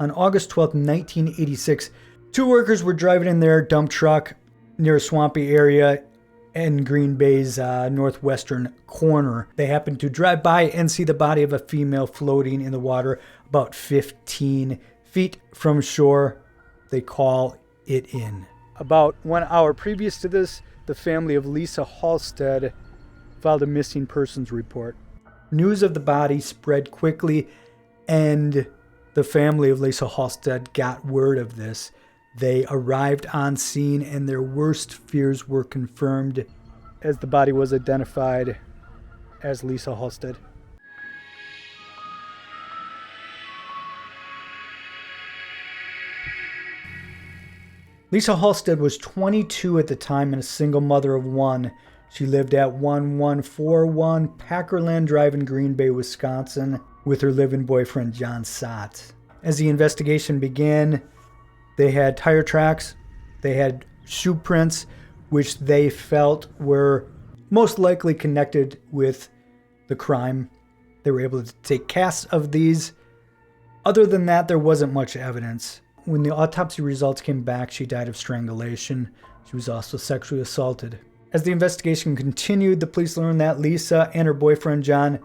On August 12, 1986, two workers were driving in their dump truck near a swampy area in Green Bay's northwestern corner. They happened to drive by and see the body of a female floating in the water about 15 feet from shore. They call it in. About 1 hour previous to this, the family of Lisa Holstead filed a missing persons report. News of the body spread quickly, and the family of Lisa Holstead got word of this. They arrived on scene, and their worst fears were confirmed as the body was identified as Lisa Holstead. Lisa Holstead was 22 at the time and a single mother of one. She lived at 1141 Packerland Drive in Green Bay, Wisconsin, with her live-in boyfriend, John Sott. As the investigation began, they had tire tracks, they had shoe prints, which they felt were most likely connected with the crime. They were able to take casts of these. Other than that, there wasn't much evidence. When the autopsy results came back, she died of strangulation. She was also sexually assaulted. As the investigation continued, the police learned that Lisa and her boyfriend John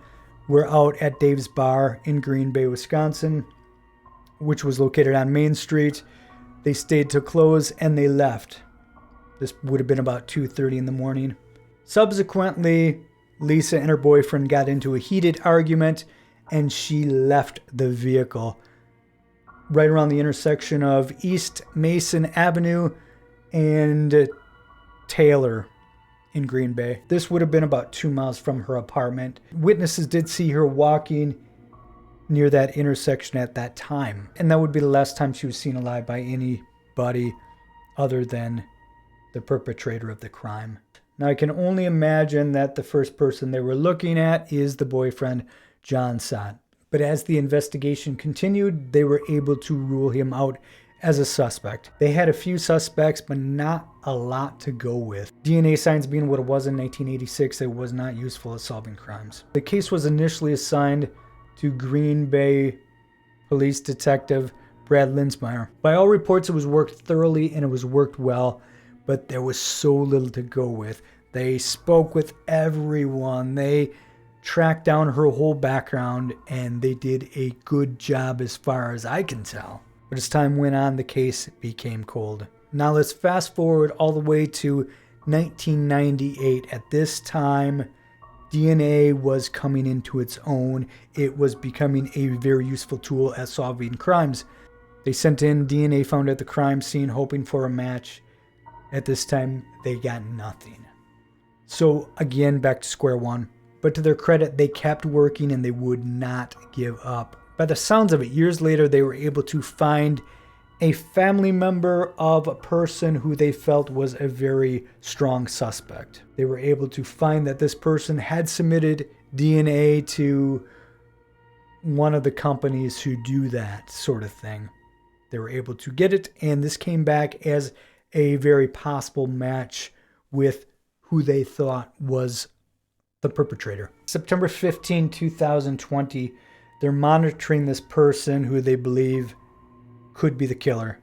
were out at Dave's Bar in Green Bay, Wisconsin, which was located on Main Street. They stayed till close and they left. This would have been about 2:30 in the morning. Subsequently, Lisa and her boyfriend got into a heated argument and she left the vehicle right around the intersection of East Mason Avenue and Taylor in Green Bay. This would have been about 2 miles from her apartment. Witnesses did see her walking near that intersection at that time, and that would be the last time she was seen alive by anybody other than the perpetrator of the crime. Now, I can only imagine that the first person they were looking at is the boyfriend, John Sott. But as the investigation continued, they were able to rule him out as a suspect. They had a few suspects, but not a lot to go with. DNA science being what it was in 1986, it was not useful at solving crimes. The case was initially assigned to Green Bay Police Detective Brad Linsmeyer. By all reports, it was worked thoroughly and it was worked well, but there was so little to go with. They spoke with everyone. They tracked down her whole background, and they did a good job as far as I can tell. But as time went on, the case became cold. Now let's fast forward all the way to 1998. At this time, DNA was coming into its own. It was becoming a very useful tool at solving crimes. They sent in DNA found at the crime scene hoping for a match. At this time, they got nothing. So again, back to square one. But to their credit, they kept working and they would not give up. By the sounds of it, years later, they were able to find a family member of a person who they felt was a very strong suspect. They were able to find that this person had submitted DNA to one of the companies who do that sort of thing. They were able to get it, and this came back as a very possible match with who they thought was the perpetrator. September 15, 2020, they're monitoring this person who they believe could be the killer.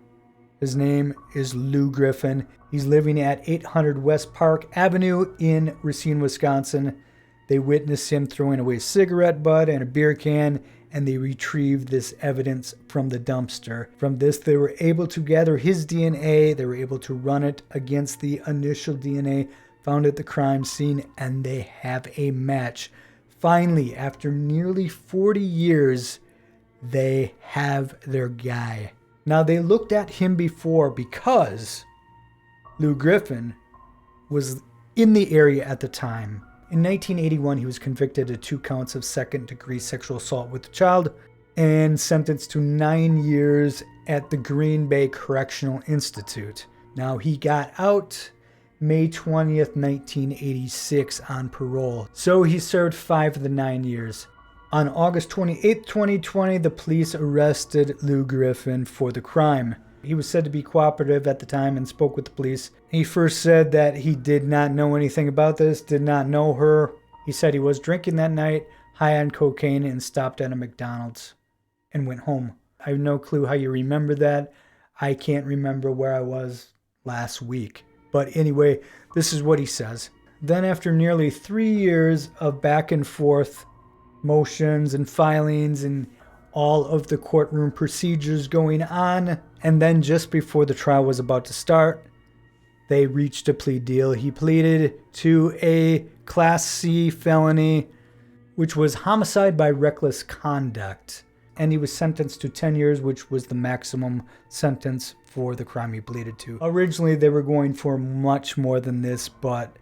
His name is Lou Griffin. He's living at 800 West Park Avenue in Racine, Wisconsin. They witnessed him throwing away a cigarette butt and a beer can, and they retrieved this evidence from the dumpster. From this, they were able to gather his DNA. They were able to run it against the initial DNA found at the crime scene, and they have a match. Finally, after nearly 40 years, they have their guy. Now, they looked at him before because Lou Griffin was in the area at the time. In 1981, he was convicted of 2 counts of second-degree sexual assault with a child and sentenced to 9 years at the Green Bay Correctional Institute. Now, he got out May 20th, 1986 on parole. So he served 5 of the 9 years. On August 28th, 2020, the police arrested Lou Griffin for the crime. He was said to be cooperative at the time and spoke with the police. He first said that he did not know anything about this, did not know her. He said he was drinking that night, high on cocaine, and stopped at a McDonald's and went home. I have no clue how you remember that. I can't remember where I was last week. But anyway, this is what he says. Then after nearly 3 years of back and forth motions and filings and all of the courtroom procedures going on, and then just before the trial was about to start, they reached a plea deal. He pleaded to a Class C felony, which was homicide by reckless conduct, and he was sentenced to 10 years, which was the maximum sentence for the crime he pleaded to. Originally, they were going for much more than this, but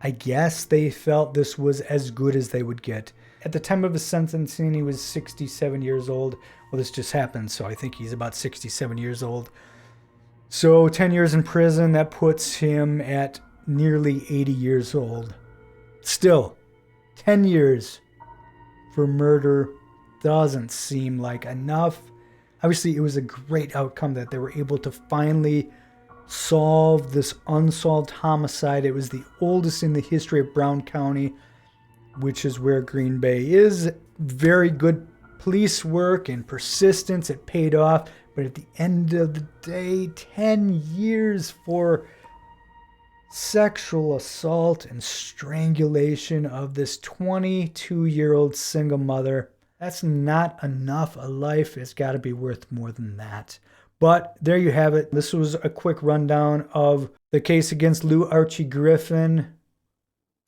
I guess they felt this was as good as they would get. At the time of his sentencing, he was 67 years old. Well, this just happened, so I think he's about 67 years old. So 10 years in prison, that puts him at nearly 80 years old. Still, 10 years for murder doesn't seem like enough. Obviously, it was a great outcome that they were able to finally solve this unsolved homicide. It was the oldest in the history of Brown County, which is where Green Bay is. Very good police work and persistence. It paid off. But at the end of the day, 10 years for sexual assault and strangulation of this 22-year-old single mother. That's not enough. A life has got to be worth more than that. But there you have it. This was a quick rundown of the case against Lou Archie Griffin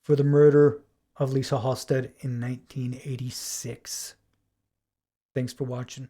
for the murder of Lisa Holstead in 1986. Thanks for watching.